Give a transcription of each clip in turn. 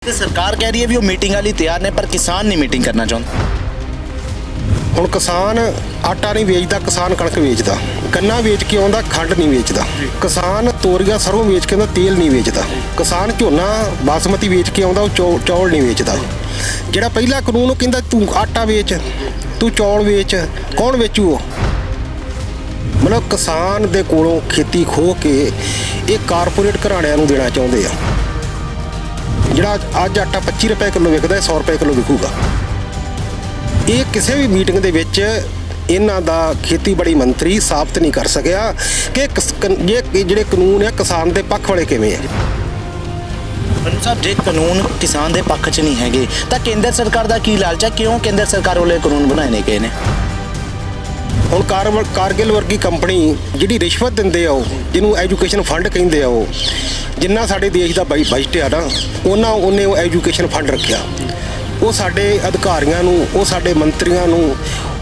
ਤੇ ਸਰਕਾਰ ਕਹਿ ਰਹੀ ਹੈ ਵੀ ਉਹ ਮੀਟਿੰਗ ਵਾਲੀ ਤਿਆਰ ਨੇ, ਪਰ ਕਿਸਾਨ ਨਹੀਂ ਮੀਟਿੰਗ ਕਰਨਾ ਚਾਹੁੰਦਾ। ਹੁਣ ਕਿਸਾਨ ਆਟਾ ਨਹੀਂ ਵੇਚਦਾ, ਕਿਸਾਨ ਕਣਕ ਵੇਚਦਾ, ਗੰਨਾ ਵੇਚ ਕੇ ਆਉਂਦਾ, ਖੰਡ ਨਹੀਂ ਵੇਚਦਾ। ਕਿਸਾਨ ਤੋਰੀਆ ਸਰੋਂ ਵੇਚ ਕੇ ਆਉਂਦਾ, ਤੇਲ ਨਹੀਂ ਵੇਚਦਾ। ਕਿਸਾਨ ਝੋਨਾ ਬਾਸਮਤੀ ਵੇਚ ਕੇ ਆਉਂਦਾ, ਉਹ ਚੌਲ ਨਹੀਂ ਵੇਚਦਾ। ਜਿਹੜਾ ਪਹਿਲਾ ਕਾਨੂੰਨ ਉਹ ਕਹਿੰਦਾ ਤੂੰ ਆਟਾ ਵੇਚ, ਤੂੰ ਚੌਲ ਵੇਚ, ਕੌਣ ਵੇਚੂ? ਉਹ ਮਤਲਬ ਕਿਸਾਨ ਦੇ ਕੋਲੋਂ ਖੇਤੀ ਖੋਹ ਕੇ ਇਹ ਕਾਰਪੋਰੇਟ ਘਰਾਣਿਆਂ ਨੂੰ ਦੇਣਾ ਚਾਹੁੰਦੇ ਆ। ਜਿਹੜਾ ਅੱਜ ਆਟਾ 25 ਰੁਪਏ ਕਿਲੋ ਵਿਕਦਾ, 100 ਰੁਪਏ ਕਿਲੋ ਵਿਕੂਗਾ। ਇਹ ਕਿਸੇ ਵੀ ਮੀਟਿੰਗ ਦੇ ਵਿੱਚ ਇਹਨਾਂ ਦਾ ਖੇਤੀਬਾੜੀ ਮੰਤਰੀ ਸਾਬਤ ਨਹੀਂ ਕਰ ਸਕਿਆ ਕਿ ਜਿਹੜੇ ਕਾਨੂੰਨ ਆ ਕਿਸਾਨ ਦੇ ਪੱਖ ਵਾਲੇ ਕਿਵੇਂ ਆ। ਪੰਨੂ ਸਾਹਿਬ, ਜੇ ਕਾਨੂੰਨ ਕਿਸਾਨ ਦੇ ਪੱਖ 'ਚ ਨਹੀਂ ਹੈਗੇ ਤਾਂ ਕੇਂਦਰ ਸਰਕਾਰ ਦਾ ਕੀ ਲਾਲਚ ਹੈ? ਕਿਉਂ ਕੇਂਦਰ ਸਰਕਾਰ ਵਾਲੇ ਕਾਨੂੰਨ ਬਣਾਏ ਨੇ ਗਏ ਨੇ? ਹੁਣ ਕਾਰਗਿਲ ਵਰਗੀ ਕੰਪਨੀ ਜਿਹੜੀ ਰਿਸ਼ਵਤ ਦਿੰਦੇ ਆ, ਉਹ ਜਿਹਨੂੰ ਐਜੂਕੇਸ਼ਨ ਫੰਡ ਕਹਿੰਦੇ ਆ, ਉਹ ਜਿੰਨਾ ਸਾਡੇ ਦੇਸ਼ ਦਾ ਬਜਟ ਆ ਨਾ, ਉਹਨੇ ਉਹ ਐਜੂਕੇਸ਼ਨ ਫੰਡ ਰੱਖਿਆ। ਉਹ ਸਾਡੇ ਅਧਿਕਾਰੀਆਂ ਨੂੰ, ਉਹ ਸਾਡੇ ਮੰਤਰੀਆਂ ਨੂੰ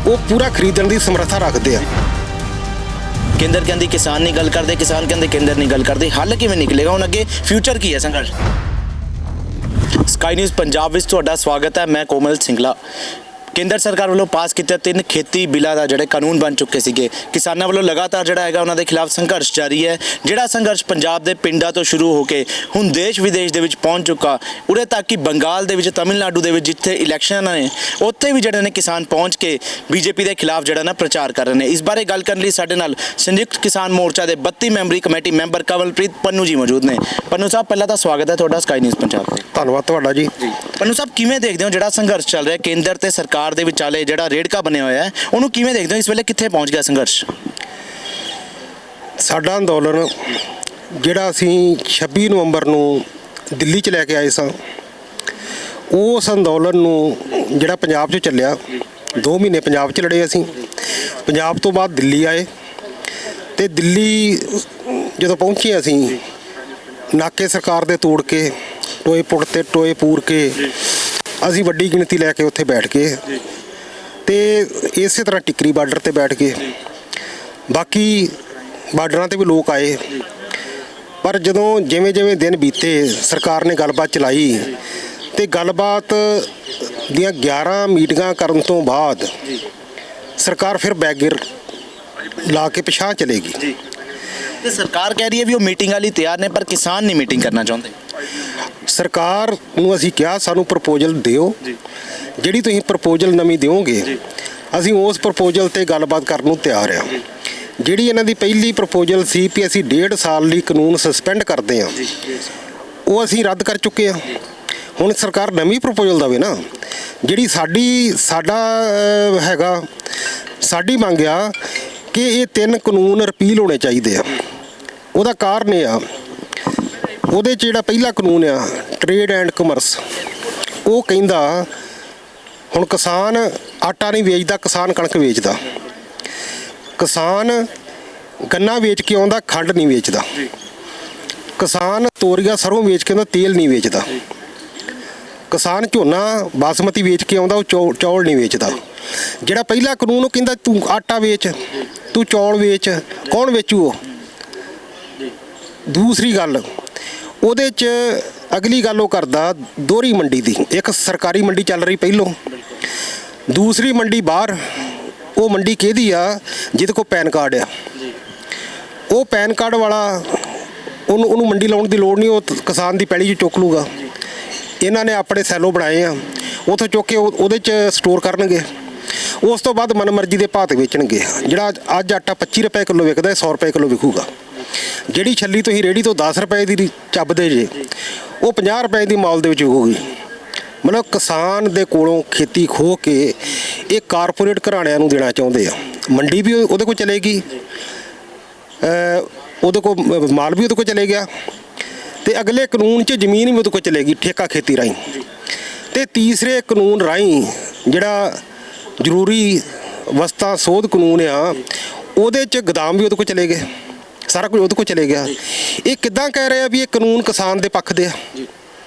ਉਹ ਪੂਰਾ ਖਰੀਦਣ ਦੀ ਸਮਰੱਥਾ ਰੱਖਦੇ ਆ। ਕੇਂਦਰ ਕਹਿੰਦੀ ਕਿਸਾਨ ਨਹੀਂ ਗੱਲ ਕਰਦੇ, ਕਿਸਾਨ ਕਹਿੰਦੇ ਕੇਂਦਰ ਨਹੀਂ ਗੱਲ ਕਰਦੇ। ਹੱਲ ਕਿਵੇਂ ਨਿਕਲੇਗਾ? ਹੁਣ ਅੱਗੇ ਫਿਊਚਰ ਕੀ ਹੈ ਸੰਘਰਸ਼? ਸਕਾਈ ਨਿਊਜ਼ ਪੰਜਾਬ ਵਿੱਚ ਤੁਹਾਡਾ ਸਵਾਗਤ ਹੈ। ਮੈਂ ਕੋਮਲ ਸਿੰਗਲਾ। ਕੇਂਦਰ ਸਰਕਾਰ ਵੱਲੋਂ ਪਾਸ ਕੀਤੇ 3 ਖੇਤੀ ਬਿੱਲਾਂ ਦਾ ਜਿਹੜੇ ਕਾਨੂੰਨ ਬਣ ਚੁੱਕੇ ਸੀਗੇ, ਕਿਸਾਨਾਂ ਵੱਲੋਂ ਲਗਾਤਾਰ ਜਿਹੜਾ ਹੈਗਾ ਉਹਨਾਂ ਦੇ ਖਿਲਾਫ ਸੰਘਰਸ਼ ਜਾਰੀ ਹੈ। ਜਿਹੜਾ ਸੰਘਰਸ਼ ਪੰਜਾਬ ਦੇ ਪਿੰਡਾਂ ਤੋਂ ਸ਼ੁਰੂ ਹੋ ਕੇ ਹੁਣ ਦੇਸ਼ ਵਿਦੇਸ਼ ਦੇ ਵਿੱਚ ਪਹੁੰਚ ਚੁੱਕਾ, ਉਰੇ ਤੱਕ ਕਿ ਬੰਗਾਲ ਦੇ ਵਿੱਚ, ਤਮਿਲਨਾਡੂ ਦੇ ਵਿੱਚ ਜਿੱਥੇ ਇਲੈਕਸ਼ਨ ਨੇ, ਉੱਥੇ ਵੀ ਜਿਹੜੇ ਨੇ ਕਿਸਾਨ ਪਹੁੰਚ ਕੇ ਬੀਜੇਪੀ ਦੇ ਖਿਲਾਫ ਜਿਹੜਾ ਨਾ ਪ੍ਰਚਾਰ ਕਰ ਰਹੇ ਨੇ। ਇਸ ਬਾਰੇ ਗੱਲ ਕਰਨ ਲਈ ਸਾਡੇ ਨਾਲ ਸੰਯੁਕਤ ਕਿਸਾਨ ਮੋਰਚਾ ਦੇ 32 memory committee member Kawalpreet Pannu ਜੀ ਮੌਜੂਦ ਨੇ। ਪੰਨੂ ਸਾਹਿਬ, ਪਹਿਲਾਂ ਤਾਂ ਸਵਾਗਤ ਹੈ ਤੁਹਾਡਾ ਸਕਾਈ ਨਿਊਜ਼ ਪੰਜਾਬ ਤੇ। ਧੰਨਵਾਦ ਤੁਹਾਡਾ ਜੀ। ਪੰਨੂ ਸਾਹਿਬ, ਕਿਵੇਂ ਦੇਖਦੇ ਹੋ ਜਿਹੜਾ ਸੰਘਰਸ਼ ਚੱਲ ਰਿਹਾ ਕੇਂਦਰ ਤੇ ਸਰਕਾਰ ਦੇ ਵਿਚਾਲੇ, ਜਿਹੜਾ ਰੇੜਕਾ ਬਣਿਆ ਹੋਇਆ ਹੈ, ਉਹਨੂੰ ਕਿਵੇਂ ਦੇਖਦੇ ਹੋ? ਇਸ ਵੇਲੇ ਕਿੱਥੇ ਪਹੁੰਚ ਗਿਆ ਸੰਘਰਸ਼? ਸਾਡਾ ਅੰਦੋਲਨ ਜਿਹੜਾ ਅਸੀਂ 26 ਨਵੰਬਰ ਨੂੰ ਦਿੱਲੀ 'ਚ ਲੈ ਕੇ ਆਏ ਸਾਂ, ਉਸ ਅੰਦੋਲਨ ਨੂੰ ਜਿਹੜਾ ਪੰਜਾਬ 'ਚ ਚੱਲਿਆ, 2 ਮਹੀਨੇ ਪੰਜਾਬ 'ਚ ਲੜੇ ਅਸੀਂ। ਪੰਜਾਬ ਤੋਂ ਬਾਅਦ ਦਿੱਲੀ ਆਏ ਤੇ ਦਿੱਲੀ ਜਦੋਂ ਪਹੁੰਚੇ ਅਸੀਂ, ਨਾਕੇ ਸਰਕਾਰ ਦੇ ਤੋੜ ਕੇ, ਟੋਏ ਪੁੱਟ ਤੇ ਟੋਏ ਪੂਰ ਕੇ ਅਸੀਂ ਵੱਡੀ ਗਿਣਤੀ ਲੈ ਕੇ ਉੱਥੇ ਬੈਠ ਗਏ ਤੇ ਇਸੇ ਤਰ੍ਹਾਂ ਟਿੱਕਰੀ ਬਾਰਡਰ ਤੇ ਬੈਠ ਗਏ। ਬਾਕੀ ਬਾਰਡਰਾਂ ਤੇ ਵੀ ਲੋਕ ਆਏ, ਪਰ ਜਦੋਂ ਜਿਵੇਂ ਦਿਨ ਬੀਤੇ, ਸਰਕਾਰ ਨੇ ਗੱਲਬਾਤ ਚਲਾਈ ਤੇ ਗੱਲਬਾਤ ਦੀਆਂ 11 ਮੀਟਿੰਗਾਂ ਕਰਨ ਤੋਂ ਬਾਅਦ ਸਰਕਾਰ ਫਿਰ ਬੈਗਰ ਲਾ ਕੇ ਪਿਛਾਂਹ ਚਲੇਗੀ। ਤੇ ਸਰਕਾਰ ਕਹਿ ਰਹੀ ਹੈ ਵੀ ਉਹ ਮੀਟਿੰਗ ਵਾਲੀ ਤਿਆਰ ਨੇ, ਪਰ ਕਿਸਾਨ ਨਹੀਂ ਮੀਟਿੰਗ ਕਰਨਾ ਚਾਹੁੰਦੇ। ਸਰਕਾਰ ਨੂੰ ਅਸੀਂ ਕਿਹਾ ਸਾਨੂੰ ਪ੍ਰਪੋਜ਼ਲ ਦਿਓ, ਜਿਹੜੀ ਤੁਸੀਂ ਪ੍ਰਪੋਜ਼ਲ ਨਵੀਂ ਦਿਓਗੇ ਅਸੀਂ ਉਸ ਪ੍ਰਪੋਜ਼ਲ ਤੇ ਗੱਲਬਾਤ ਕਰਨ ਨੂੰ ਤਿਆਰ ਆ। ਜਿਹੜੀ ਇਹਨਾਂ ਦੀ ਪਹਿਲੀ ਪ੍ਰਪੋਜ਼ਲ ਸੀ ਕਿ ਅਸੀਂ 1.5 ਸਾਲ ਲਈ ਕਾਨੂੰਨ ਸਸਪੈਂਡ ਕਰਦੇ ਹਾਂ, ਉਹ ਅਸੀਂ ਰੱਦ ਕਰ ਚੁੱਕੇ ਹਾਂ। ਹੁਣ ਸਰਕਾਰ ਨਵੀਂ ਪ੍ਰਪੋਜ਼ਲ ਦੇਵੇ ਨਾ। ਜਿਹੜੀ ਸਾਡੀ ਮੰਗ ਆ ਕਿ ਇਹ 3 ਕਾਨੂੰਨ ਰਿਪੀਲ ਹੋਣੇ ਚਾਹੀਦੇ ਆ। ਉਹਦਾ ਕਾਰਨ ਇਹ ਆ, ਉਹਦੇ 'ਚ ਜਿਹੜਾ ਪਹਿਲਾ ਕਾਨੂੰਨ ਆ ਟ੍ਰੇਡ ਐਂਡ ਕਮਰਸ, ਉਹ ਕਹਿੰਦਾ ਹੁਣ ਕਿਸਾਨ ਆਟਾ ਨਹੀਂ ਵੇਚਦਾ, ਕਿਸਾਨ ਕਣਕ ਵੇਚਦਾ। ਕਿਸਾਨ ਗੰਨਾ ਵੇਚ ਕੇ ਆਉਂਦਾ, ਖੰਡ ਨਹੀਂ ਵੇਚਦਾ। ਕਿਸਾਨ ਤੋਰੀਆ ਸਰੋਂ ਵੇਚ ਕੇ ਆਉਂਦਾ, ਤੇਲ ਨਹੀਂ ਵੇਚਦਾ। ਕਿਸਾਨ ਝੋਨਾ ਬਾਸਮਤੀ ਵੇਚ ਕੇ ਆਉਂਦਾ, ਉਹ ਚੌਲ ਨਹੀਂ ਵੇਚਦਾ। ਜਿਹੜਾ ਪਹਿਲਾ ਕਾਨੂੰਨ ਉਹ ਕਹਿੰਦਾ ਤੂੰ ਆਟਾ ਵੇਚ, ਤੂੰ ਚੌਲ ਵੇਚ, ਕੌਣ ਵੇਚੂ? ਉਹ ਦੂਸਰੀ ਗੱਲ, ਉਹਦੇ 'ਚ ਅਗਲੀ ਗੱਲ ਉਹ ਕਰਦਾ ਦੋਹਰੀ ਮੰਡੀ ਦੀ। ਇੱਕ ਸਰਕਾਰੀ ਮੰਡੀ ਚੱਲ ਰਹੀ ਪਹਿਲੋਂ, ਦੂਸਰੀ ਮੰਡੀ ਬਾਹਰ। ਉਹ ਮੰਡੀ ਕਿਹਦੀ ਆ? ਜਿਹਦੇ ਕੋਲ ਪੈਨ ਕਾਰਡ ਆ। ਉਹ ਪੈਨ ਕਾਰਡ ਵਾਲਾ ਉਹਨੂੰ ਮੰਡੀ ਲਾਉਣ ਦੀ ਲੋੜ ਨਹੀਂ, ਉਹ ਕਿਸਾਨ ਦੀ ਪੈਲੀ 'ਚ ਚੁੱਕ ਲੂਗਾ। ਇਹਨਾਂ ਨੇ ਆਪਣੇ ਸੈਲੋ ਬਣਾਏ ਆ, ਉੱਥੋਂ ਚੁੱਕ ਕੇ ਉਹਦੇ 'ਚ ਸਟੋਰ ਕਰਨਗੇ। ਉਸ ਤੋਂ ਬਾਅਦ ਮਨਮਰਜ਼ੀ ਦੇ ਭਾਅ 'ਤੇ ਵੇਚਣਗੇ। ਜਿਹੜਾ ਅੱਜ ਆਟਾ 25 ਰੁਪਏ ਕਿਲੋ ਵਿਕਦਾ, 100 ਰੁਪਏ ਕਿਲੋ ਵਿਕੂਗਾ। ਜਿਹੜੀ ਛੱਲੀ ਤੁਸੀਂ ਰੇਹੜੀ ਤੋਂ 10 ਰੁਪਏ ਦੀ ਚੱਬਦੇ ਜੇ, ਉਹ 50 ਰੁਪਏ ਦੀ ਮਾਲ ਦੇ ਵਿੱਚ ਵਿਕੂਗੀ। ਮਤਲਬ ਕਿਸਾਨ ਦੇ ਕੋਲੋਂ ਖੇਤੀ ਖੋਹ ਕੇ ਇਹ ਕਾਰਪੋਰੇਟ ਘਰਾਣਿਆਂ ਨੂੰ ਦੇਣਾ ਚਾਹੁੰਦੇ ਆ। ਮੰਡੀ ਵੀ ਉਹਦੇ ਕੋਲ ਚਲੇਗੀ, ਉਹਦੇ ਕੋਲ ਮਾਲ ਵੀ ਉਹਦੇ ਕੋਲ ਚਲੇ ਗਿਆ, ਤੇ ਅਗਲੇ ਕਾਨੂੰਨ 'ਚ ਜ਼ਮੀਨ ਵੀ ਉਹਦੇ ਕੋਲ ਚਲੇਗੀ ਠੇਕਾ ਖੇਤੀ ਰਾਹੀਂ। ਤੇ ਤੀਸਰੇ ਕਾਨੂੰਨ ਰਾਹੀਂ ਜਿਹੜਾ ਜ਼ਰੂਰੀ ਵਸਤਾਂ ਸੋਧ ਕਾਨੂੰਨ ਆ, ਉਹਦੇ 'ਚ ਗੋਦਾਮ ਵੀ ਉਹਦੇ ਕੋਲ ਚਲੇ ਗਏ, ਸਾਰਾ ਕੁਝ ਉਹਦੇ ਕੋਲ ਚਲੇ ਗਿਆ। ਇਹ ਕਿੱਦਾਂ ਕਹਿ ਰਹੇ ਆ ਵੀ ਇਹ ਕਾਨੂੰਨ ਕਿਸਾਨ ਦੇ ਪੱਖ ਦੇ ਆ?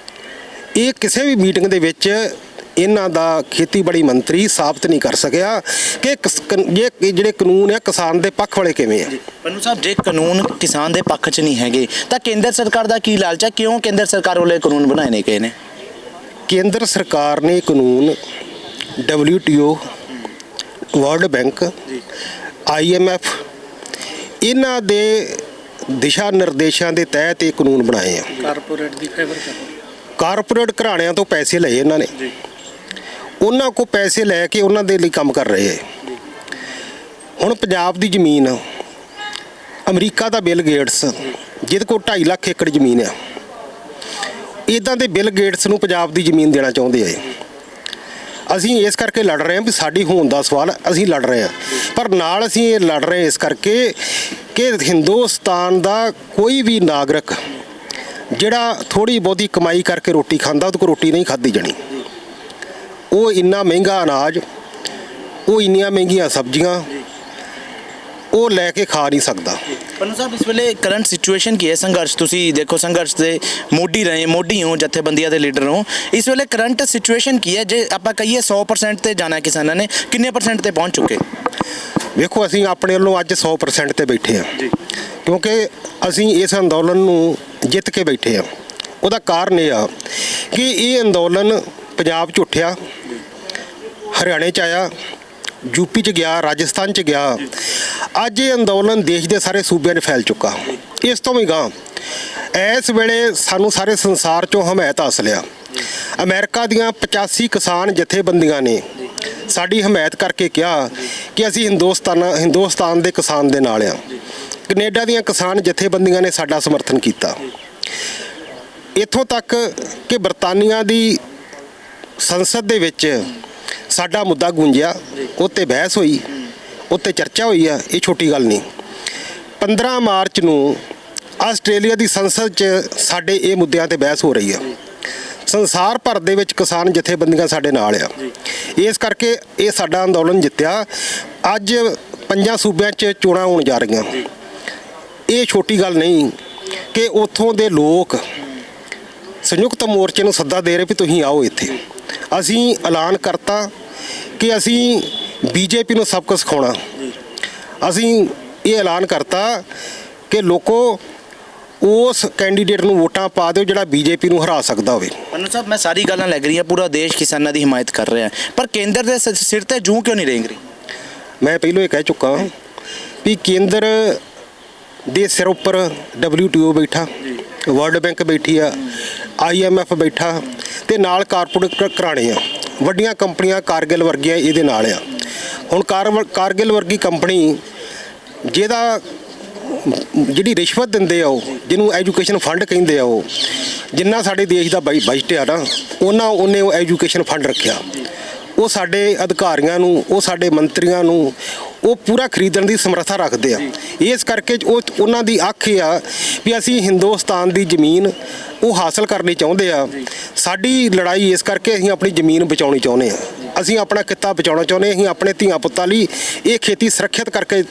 ਇਹ ਕਿਸੇ ਵੀ ਮੀਟਿੰਗ ਦੇ ਵਿੱਚ ਇਹਨਾਂ ਦਾ ਖੇਤੀਬਾੜੀ ਮੰਤਰੀ ਸਾਬਤ ਨਹੀਂ ਕਰ ਸਕਿਆ ਕਿ ਜਿਹੜੇ ਕਾਨੂੰਨ ਆ ਕਿਸਾਨ ਦੇ ਪੱਖ ਵਾਲੇ ਕਿਵੇਂ ਆ। ਪੰਨੂ ਸਾਹਿਬ, ਜੇ ਕਾਨੂੰਨ ਕਿਸਾਨ ਦੇ ਪੱਖ 'ਚ ਨਹੀਂ ਹੈਗੇ ਤਾਂ ਕੇਂਦਰ ਸਰਕਾਰ ਦਾ ਕੀ ਲਾਲਚ ਹੈ? ਕਿਉਂ ਕੇਂਦਰ ਸਰਕਾਰ ਵਾਲੇ ਕਾਨੂੰਨ ਬਣਾਏ ਨੇ ਗਏ ਨੇ? ਕੇਂਦਰ ਸਰਕਾਰ ਨੇ ਕਾਨੂੰਨ WTO, ਵਰਲਡ ਬੈਂਕ, IMF ਇਹਨਾਂ ਦੇ ਦਿਸ਼ਾ ਨਿਰਦੇਸ਼ਾਂ ਦੇ ਤਹਿਤ ਇਹ ਕਾਨੂੰਨ ਬਣਾਏ ਆ। ਕਾਰਪੋਰੇਟ ਘਰਾਣਿਆਂ ਤੋਂ ਪੈਸੇ ਲਏ ਇਹਨਾਂ ਨੇ, ਉਹਨਾਂ ਕੋ ਪੈਸੇ ਲੈ ਕੇ ਉਹਨਾਂ ਦੇ ਲਈ ਕੰਮ ਕਰ ਰਹੇ ਹੈ। ਹੁਣ ਪੰਜਾਬ ਦੀ ਜ਼ਮੀਨ, ਅਮਰੀਕਾ ਦਾ ਬਿਲ ਗੇਟਸ ਜਿਹਦੇ ਕੋਲ 2.5 ਲੱਖ ਏਕੜ ਜ਼ਮੀਨ ਆ, ਇੱਦਾਂ ਦੇ ਬਿਲ ਗੇਟਸ ਨੂੰ ਪੰਜਾਬ ਦੀ ਜ਼ਮੀਨ ਦੇਣਾ ਚਾਹੁੰਦੇ ਆ। ਅਸੀਂ ਇਸ ਕਰਕੇ ਲੜ ਰਹੇ ਹਾਂ ਵੀ ਸਾਡੀ ਹੋਂਦ ਦਾ ਸਵਾਲ, ਅਸੀਂ ਲੜ ਰਹੇ ਹਾਂ, ਪਰ ਨਾਲ ਅਸੀਂ ਇਹ ਲੜ ਰਹੇ ਇਸ ਕਰਕੇ ਕਿ ਹਿੰਦੁਸਤਾਨ ਦਾ ਕੋਈ ਵੀ ਨਾਗਰਿਕ ਜਿਹੜਾ ਥੋੜ੍ਹੀ ਬਹੁਤੀ ਕਮਾਈ ਕਰਕੇ ਰੋਟੀ ਖਾਂਦਾ, ਉਹਦੇ ਕੋਲ ਰੋਟੀ ਨਹੀਂ ਖਾਧੀ ਜਾਣੀ। ਉਹ ਇੰਨਾ ਮਹਿੰਗਾ ਅਨਾਜ, ਉਹ ਇੰਨੀਆਂ ਮਹਿੰਗੀਆਂ ਸਬਜ਼ੀਆਂ ਉਹ ਲੈ ਕੇ ਖਾ ਨਹੀਂ ਸਕਦਾ। ਪੰਨੂ ਸਾਹਿਬ, ਇਸ ਵੇਲੇ ਕਰੰਟ ਸਿਚੁਏਸ਼ਨ ਕੀ ਹੈ? ਸੰਘਰਸ਼, ਤੁਸੀਂ ਦੇਖੋ ਸੰਘਰਸ਼ ਦੇ ਮੋਢੀ ਹੋ, ਜਥੇਬੰਦੀਆਂ ਦੇ ਲੀਡਰ ਹੋ, ਇਸ ਵੇਲੇ ਕਰੰਟ ਸਿਚੁਏਸ਼ਨ ਕੀ ਹੈ? ਜੇ ਆਪਾਂ ਕਹੀਏ 100% ਤੇ ਜਾਣਾ ਕਿਸਾਨਾਂ ਨੇ, ਕਿੰਨੇ % ਤੇ ਪਹੁੰਚ ਚੁੱਕੇ? ਵੇਖੋ, ਅਸੀਂ ਆਪਣੇ ਵੱਲੋਂ ਅੱਜ 100% ਤੇ ਬੈਠੇ ਹਾਂ, ਕਿਉਂਕਿ ਅਸੀਂ ਇਸ ਅੰਦੋਲਨ ਨੂੰ ਜਿੱਤ ਕੇ ਬੈਠੇ ਹਾਂ। ਉਹਦਾ ਕਾਰਨ ਇਹ ਆ ਕਿ ਇਹ ਅੰਦੋਲਨ ਪੰਜਾਬ 'ਚ ਉੱਠਿਆ, ਹਰਿਆਣੇ 'ਚ ਆਇਆ, ਯੂਪੀ 'ਚ ਗਿਆ, ਰਾਜਸਥਾਨ 'ਚ ਗਿਆ। ਅੱਜ ਇਹ ਅੰਦੋਲਨ ਦੇਸ਼ ਦੇ ਸਾਰੇ ਸੂਬਿਆਂ 'ਚ ਫੈਲ ਚੁੱਕਾ। ਇਸ ਤੋਂ ਵੀ ਗਾਂ ਇਸ ਵੇਲੇ ਸਾਨੂੰ ਸਾਰੇ ਸੰਸਾਰ 'ਚੋਂ ਹਮਾਇਤ ਹਾਸਲ ਆ। ਅਮਰੀਕਾ ਦੀਆਂ 85 ਕਿਸਾਨ ਜਥੇਬੰਦੀਆਂ ਨੇ ਸਾਡੀ ਹਮਾਇਤ ਕਰਕੇ ਕਿਹਾ ਕਿ ਅਸੀਂ ਹਿੰਦੁਸਤਾਨ ਦੇ ਕਿਸਾਨ ਦੇ ਨਾਲ ਆ। ਕੈਨੇਡਾ ਦੀਆਂ ਕਿਸਾਨ ਜਥੇਬੰਦੀਆਂ ਨੇ ਸਾਡਾ ਸਮਰਥਨ ਕੀਤਾ। ਇੱਥੋਂ ਤੱਕ ਕਿ ਬਰਤਾਨੀਆ ਦੀ ਸੰਸਦ ਦੇ ਵਿੱਚ ਸਾਡਾ ਮੁੱਦਾ ਗੂੰਜਿਆ, ਉੱਤੇ ਬਹਿਸ ਹੋਈ, ਉੱਤੇ ਚਰਚਾ ਹੋਈ ਆ। ਇਹ ਛੋਟੀ ਗੱਲ ਨਹੀਂ। 15 ਮਾਰਚ ਨੂੰ ਆਸਟ੍ਰੇਲੀਆ ਦੀ ਸੰਸਦ 'ਚ ਸਾਡੇ ਇਹ ਮੁੱਦਿਆਂ ਤੇ ਬਹਿਸ ਹੋ ਰਹੀ ਆ। ਸੰਸਾਰ ਭਰ ਦੇ ਵਿੱਚ ਕਿਸਾਨ ਜਥੇਬੰਦੀਆਂ ਸਾਡੇ ਨਾਲ ਆ। ਇਸ ਕਰਕੇ ਇਹ ਸਾਡਾ ਅੰਦੋਲਨ ਜਿੱਤਿਆ। ਅੱਜ 5 ਸੂਬਿਆਂ 'ਚ ਚੋਣਾਂ ਹੋਣ ਜਾ ਰਹੀਆਂ। ਇਹ ਛੋਟੀ ਗੱਲ ਨਹੀਂ ਕਿ ਉੱਥੋਂ ਦੇ ਲੋਕ ਸੰਯੁਕਤ ਮੋਰਚੇ ਨੂੰ ਸੱਦਾ ਦੇ ਰਹੇ ਵੀ ਤੁਸੀਂ ਆਓ ਇੱਥੇ। ਅਸੀਂ ਐਲਾਨ ਕਰਤਾ ਕਿ ਅਸੀਂ BJP ਨੂੰ ਸਬਕ ਸਿਖਾਉਣਾ। ਅਸੀਂ ਇਹ ਐਲਾਨ ਕਰਤਾ ਕਿ ਲੋਕੋ ਉਸ ਕੈਂਡੀਡੇਟ ਨੂੰ ਵੋਟਾਂ ਪਾ ਦਿਓ ਜਿਹੜਾ BJP ਨੂੰ ਹਰਾ ਸਕਦਾ ਹੋਵੇ। ਪੰਨੂ ਸਾਹਿਬ, ਮੈਂ ਸਾਰੀ ਗੱਲਾਂ ਲੱਗ ਰਹੀਆਂ, ਪੂਰਾ ਦੇਸ਼ ਕਿਸਾਨਾਂ ਦੀ ਹਮਾਇਤ ਕਰ ਰਿਹਾ, ਪਰ ਕੇਂਦਰ ਦੇ ਸਿਰ ਤੇ ਜੂੰ ਕਿਉਂ ਨਹੀਂ ਰੇਂਗ ਰਹੀ? ਮੈਂ ਪਹਿਲਾਂ ਇਹ ਕਹਿ ਚੁੱਕਾ ਵੀ ਕੇਂਦਰ ਦੇ ਸਿਰ ਉੱਪਰ WTO ਬੈਠਾ, ਵਰਲਡ ਬੈਂਕ ਬੈਠੀ ਆ, IMF ਬੈਠਾ, ਤੇ ਨਾਲ ਕਾਰਪੋਰੇਟ ਘਰਾਣੇ ਆ, ਵੱਡੀਆਂ ਕੰਪਨੀਆਂ ਕਾਰਗਿਲ ਵਰਗੀਆਂ ਇਹਦੇ ਨਾਲ ਆ। ਹੁਣ ਕਾਰਗਿਲ ਵਰਗੀ ਕੰਪਨੀ ਜਿਹੜੀ ਰਿਸ਼ਵਤ ਦਿੰਦੇ ਆ, ਉਹ ਜਿਹਨੂੰ ਐਜੂਕੇਸ਼ਨ ਫੰਡ ਕਹਿੰਦੇ ਆ, ਉਹ ਜਿੰਨਾ ਸਾਡੇ ਦੇਸ਼ ਦਾ ਬਜਟ ਆ ਨਾ, ਉਹਨੇ ਉਹ ਐਜੂਕੇਸ਼ਨ ਫੰਡ ਰੱਖਿਆ। ਉਹ ਸਾਡੇ ਅਧਿਕਾਰੀਆਂ ਨੂੰ, ਉਹ ਸਾਡੇ ਮੰਤਰੀਆਂ ਨੂੰ ਉਹ ਪੂਰਾ ਖਰੀਦਣ ਦੀ ਸਮਰੱਥਾ ਰੱਖਦੇ ਆ। ਇਸ ਕਰਕੇ ਉਹਨਾਂ ਦੀ ਅੱਖ ਆ ਵੀ ਅਸੀਂ ਹਿੰਦੁਸਤਾਨ ਦੀ ਜ਼ਮੀਨ ਉਹ ਹਾਸਲ ਕਰਨੀ ਚਾਹੁੰਦੇ ਆ। ਸਾਡੀ ਲੜਾਈ ਇਸ ਕਰਕੇ ਅਸੀਂ ਆਪਣੀ ਜ਼ਮੀਨ ਬਚਾਉਣੀ ਚਾਹੁੰਦੇ ਆ, ਅਸੀਂ ਆਪਣਾ ਕਿੱਤਾ ਬਚਾਉਣਾ ਚਾਹੁੰਦੇ, ਅਸੀਂ ਆਪਣੇ ਧੀਆਂ ਪੁੱਤਾਂ ਲਈ ਇਹ ਖੇਤੀ ਸੁਰੱਖਿਅਤ ਕਰਕੇ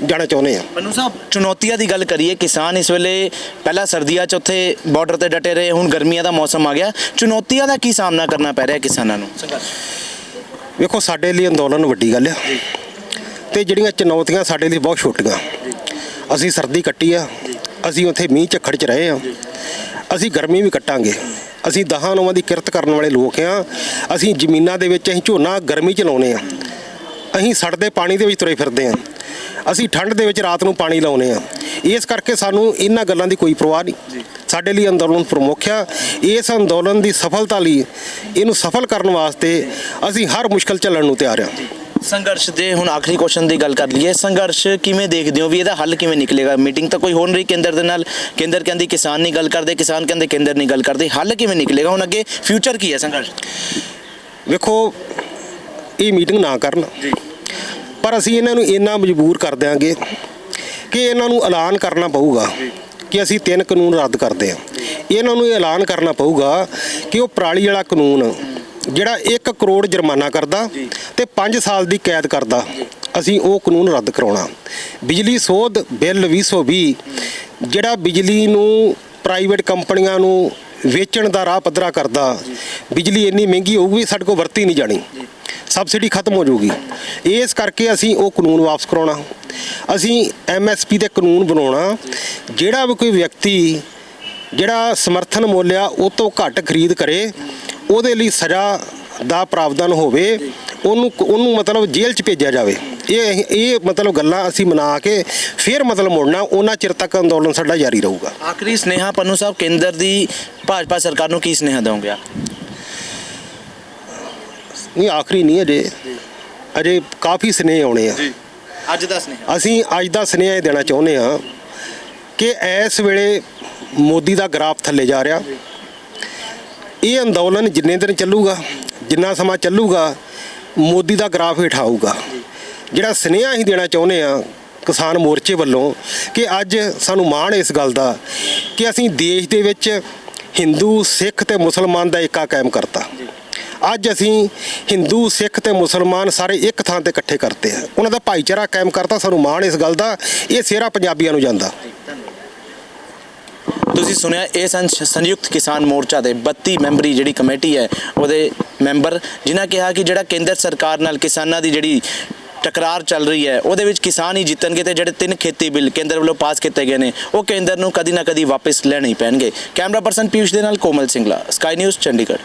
ਜਾਣਾ ਚਾਹੁੰਦੇ ਆ। ਪੰਨੂ ਸਾਹਿਬ, ਚੁਣੌਤੀਆਂ ਦੀ ਗੱਲ ਕਰੀਏ, ਕਿਸਾਨ ਇਸ ਵੇਲੇ ਪਹਿਲਾਂ ਸਰਦੀਆਂ 'ਚ ਉੱਥੇ ਬਾਰਡਰ ਤੇ ਡਟੇ ਰਹੇ, ਹੁਣ ਗਰਮੀਆਂ ਦਾ ਮੌਸਮ ਆ ਗਿਆ, ਚੁਣੌਤੀਆਂ ਦਾ ਕੀ ਸਾਹਮਣਾ ਕਰਨਾ ਪੈ ਰਿਹਾ ਕਿਸਾਨਾਂ ਨੂੰ? ਵੇਖੋ, ਸਾਡੇ ਲਈ ਅੰਦੋਲਨ ਵੱਡੀ ਗੱਲ ਆ, ਤੇ ਜਿਹੜੀਆਂ ਚੁਣੌਤੀਆਂ ਸਾਡੇ ਲਈ ਬਹੁਤ ਛੋਟੀਆਂ। ਅਸੀਂ ਸਰਦੀ ਕੱਟੀ ਆ, ਅਸੀਂ ਉੱਥੇ ਮੀਂਹ ਝੱਖੜ 'ਚ ਰਹੇ ਆ, ਅਸੀਂ ਗਰਮੀ ਵੀ ਕੱਟਾਂਗੇ। ਅਸੀਂ 10 ਦੀ ਕਿਰਤ ਕਰਨ ਵਾਲੇ ਲੋਕ ਆ। ਅਸੀਂ ਜ਼ਮੀਨਾਂ ਦੇ ਵਿੱਚ ਅਸੀਂ ਝੋਨਾ ਗਰਮੀ 'ਚ ਲਾਉਂਦੇ ਆ, ਅਸੀਂ ਸੜਦੇ ਪਾਣੀ ਦੇ ਵਿੱਚ ਤੁਰੇ ਫਿਰਦੇ ਆ, ਅਸੀਂ ਠੰਡ ਦੇ ਵਿੱਚ ਰਾਤ ਨੂੰ ਪਾਣੀ ਲਾਉਂਦੇ ਆ। ਇਸ ਕਰਕੇ ਸਾਨੂੰ ਇਹਨਾਂ ਗੱਲਾਂ ਦੀ ਕੋਈ ਪਰਵਾਹ ਨਹੀਂ। ਸਾਡੇ ਲਈ ਅੰਦੋਲਨ ਪ੍ਰਮੁੱਖ ਆ। ਇਸ ਅੰਦੋਲਨ ਦੀ ਸਫਲਤਾ ਲਈ, ਇਹਨੂੰ ਸਫਲ ਕਰਨ ਵਾਸਤੇ ਅਸੀਂ ਹਰ ਮੁਸ਼ਕਲ ਝੱਲਣ ਨੂੰ ਤਿਆਰ ਆ। ਸੰਘਰਸ਼ ਦੇ ਹੁਣ ਆਖਰੀ ਕੁਐਸਚਨ ਦੀ ਗੱਲ ਕਰ ਲਈਏ, ਸੰਘਰਸ਼ ਕਿਵੇਂ ਦੇਖਦੇ ਹੋ ਵੀ ਇਹਦਾ ਹੱਲ ਕਿਵੇਂ ਨਿਕਲੇਗਾ? ਮੀਟਿੰਗ ਤਾਂ ਕੋਈ ਹੋ ਨਹੀਂ ਰਹੀ ਕੇਂਦਰ ਦੇ ਨਾਲ, ਕੇਂਦਰ ਕਹਿੰਦੀ ਕਿਸਾਨ ਨਹੀਂ ਗੱਲ ਕਰਦੇ, ਕਿਸਾਨ ਕਹਿੰਦੇ ਕੇਂਦਰ ਨਹੀਂ ਗੱਲ ਕਰਦੇ, ਹੱਲ ਕਿਵੇਂ ਨਿਕਲੇਗਾ? ਹੁਣ ਅੱਗੇ ਫਿਊਚਰ ਕੀ ਹੈ ਸੰਘਰਸ਼? ਵੇਖੋ, ਇਹ ਮੀਟਿੰਗ ਨਾ ਕਰਨ, ਪਰ ਅਸੀਂ ਇਹਨਾਂ ਨੂੰ ਇੰਨਾ ਮਜਬੂਰ ਕਰ ਦਿਆਂਗੇ ਕਿ ਇਹਨਾਂ ਨੂੰ ਐਲਾਨ ਕਰਨਾ ਪਊਗਾ ਕਿ ਅਸੀਂ 3 ਕਾਨੂੰਨ ਰੱਦ ਕਰਦੇ ਹਾਂ। ਇਹਨਾਂ ਨੂੰ ਇਹ ਐਲਾਨ ਕਰਨਾ ਪਊਗਾ ਕਿ ਉਹ ਪਰਾਲੀ ਵਾਲਾ ਕਾਨੂੰਨ ਜਿਹੜਾ 1 ਕਰੋੜ ਜੁਰਮਾਨਾ ਕਰਦਾ ਤੇ 5 ਸਾਲ ਦੀ ਕੈਦ ਕਰਦਾ, ਅਸੀਂ ਉਹ ਕਾਨੂੰਨ ਰੱਦ ਕਰਾਉਣਾ। ਬਿਜਲੀ ਸੋਧ ਬਿੱਲ 2020 ਜਿਹੜਾ ਬਿਜਲੀ ਨੂੰ ਪ੍ਰਾਈਵੇਟ ਕੰਪਨੀਆਂ ਨੂੰ ਵੇਚਣ ਦਾ ਰਾਹ ਪੱਧਰਾ ਕਰਦਾ, ਬਿਜਲੀ ਇੰਨੀ ਮਹਿੰਗੀ ਹੋਊਗੀ ਸਾਡੇ ਕੋਲ ਵਰਤੀ ਨਹੀਂ ਜਾਣੀ, ਸਬਸਿਡੀ ਖਤਮ ਹੋ ਜਾਊਗੀ। ਇਸ ਕਰਕੇ ਅਸੀਂ ਉਹ ਕਾਨੂੰਨ ਵਾਪਸ ਕਰਾਉਣਾ। ਅਸੀਂ MSP ਦੇ ਕਾਨੂੰਨ ਬਣਾਉਣਾ, ਜਿਹੜਾ ਵੀ ਕੋਈ ਵਿਅਕਤੀ ਜਿਹੜਾ ਸਮਰਥਨ ਮੁੱਲ ਆ ਉਹ ਤੋਂ ਘੱਟ ਖਰੀਦ ਕਰੇ ਉਹਦੇ ਲਈ ਸਜ਼ਾ ਦਾ ਪ੍ਰਾਵਧਾਨ ਹੋਵੇ, ਉਹਨੂੰ ਮਤਲਬ ਜੇਲ੍ਹ 'ਚ ਭੇਜਿਆ ਜਾਵੇ। ਇਹ ਮਤਲਬ ਗੱਲਾਂ ਅਸੀਂ ਮਨਾ ਕੇ ਫਿਰ ਮਤਲਬ ਮੁੜਨਾ, ਉਹਨਾਂ ਚਿਰ ਤੱਕ ਅੰਦੋਲਨ ਸਾਡਾ ਜਾਰੀ ਰਹੂਗਾ। ਆਖਰੀ ਸੁਨੇਹਾ ਪੰਨੂ ਸਾਹਿਬ, ਕੇਂਦਰ ਦੀ ਭਾਜਪਾ ਸਰਕਾਰ ਨੂੰ ਕੀ ਸੁਨੇਹਾ ਦਿਓਗੇ? ਨਹੀਂ, ਆਖਰੀ ਨਹੀਂ, ਅਜੇ ਕਾਫੀ ਸੁਨੇਹੇ ਆਉਣੇ ਆ। ਅੱਜ ਦਾ ਸੁਨੇਹਾ ਅਸੀਂ ਅੱਜ ਦਾ ਸੁਨੇਹਾ ਇਹ ਦੇਣਾ ਚਾਹੁੰਦੇ ਹਾਂ ਕਿ ਇਸ ਵੇਲੇ ਮੋਦੀ ਦਾ ਗ੍ਰਾਫ ਥੱਲੇ ਜਾ ਰਿਹਾ। ਇਹ ਅੰਦੋਲਨ ਜਿੰਨੇ ਦਿਨ ਚੱਲੂਗਾ, ਜਿੰਨਾ ਸਮਾਂ ਚੱਲੂਗਾ, ਮੋਦੀ ਦਾ ਗ੍ਰਾਫ ਹੇਠ ਆਊਗਾ। ਜਿਹੜਾ ਸੁਨੇਹਾ ਅਸੀਂ ਦੇਣਾ ਚਾਹੁੰਦੇ ਹਾਂ ਕਿਸਾਨ ਮੋਰਚੇ ਵੱਲੋਂ ਕਿ ਅੱਜ ਸਾਨੂੰ ਮਾਣ ਇਸ ਗੱਲ ਦਾ ਕਿ ਅਸੀਂ ਦੇਸ਼ ਦੇ ਵਿੱਚ ਹਿੰਦੂ, ਸਿੱਖ ਤੇ ਮੁਸਲਮਾਨ ਦਾ ਏਕਾ ਕਾਇਮ ਕਰਤਾ। ਅੱਜ ਅਸੀਂ ਹਿੰਦੂ, ਸਿੱਖ ਤੇ ਮੁਸਲਮਾਨ ਸਾਰੇ ਇੱਕ ਥਾਂ ਤੇ ਇਕੱਠੇ ਕਰਤੇ ਆ, ਉਹਨਾਂ ਦਾ ਭਾਈਚਾਰਾ ਕਾਇਮ ਕਰਤਾ। ਸਾਨੂੰ ਮਾਣ ਇਸ ਗੱਲ ਦਾ, ਇਹ ਸਿਹਰਾ ਪੰਜਾਬੀਆਂ ਨੂੰ ਜਾਂਦਾ। ਤੁਸੀਂ ਸੁਣਿਆ, ਇਹ ਸੰਯੁਕਤ ਕਿਸਾਨ ਮੋਰਚਾ ਦੇ 32 ਮੈਂਬਰੀ ਜਿਹੜੀ ਕਮੇਟੀ ਹੈ ਉਹਦੇ ਮੈਂਬਰ, ਜਿਨ੍ਹਾਂ ਕਿਹਾ ਕਿ ਜਿਹੜਾ ਕੇਂਦਰ ਸਰਕਾਰ ਨਾਲ ਕਿਸਾਨਾਂ ਦੀ ਜਿਹੜੀ ਟਕਰਾਰ ਚੱਲ ਰਹੀ ਹੈ ਉਹਦੇ ਵਿੱਚ ਕਿਸਾਨ ਹੀ ਜਿੱਤਣਗੇ ਤੇ ਜਿਹੜੇ 3 ਖੇਤੀ ਬਿੱਲ ਕੇਂਦਰ ਵੱਲੋਂ ਪਾਸ ਕੀਤੇ ਗਏ ਨੇ ਉਹ ਕੇਂਦਰ ਨੂੰ ਕਦੀ ਨਾ ਕਦੀ ਵਾਪਸ ਲੈਣੇ ਹੀ ਪੈਣਗੇ। ਕੈਮਰਾ ਪਰਸਨ ਪੀਯੂਸ਼ ਦੇ ਨਾਲ ਕੋਮਲ ਸਿੰਗਲਾ, ਸਕਾਈ ਨਿਊਜ਼, ਚੰਡੀਗੜ੍ਹ।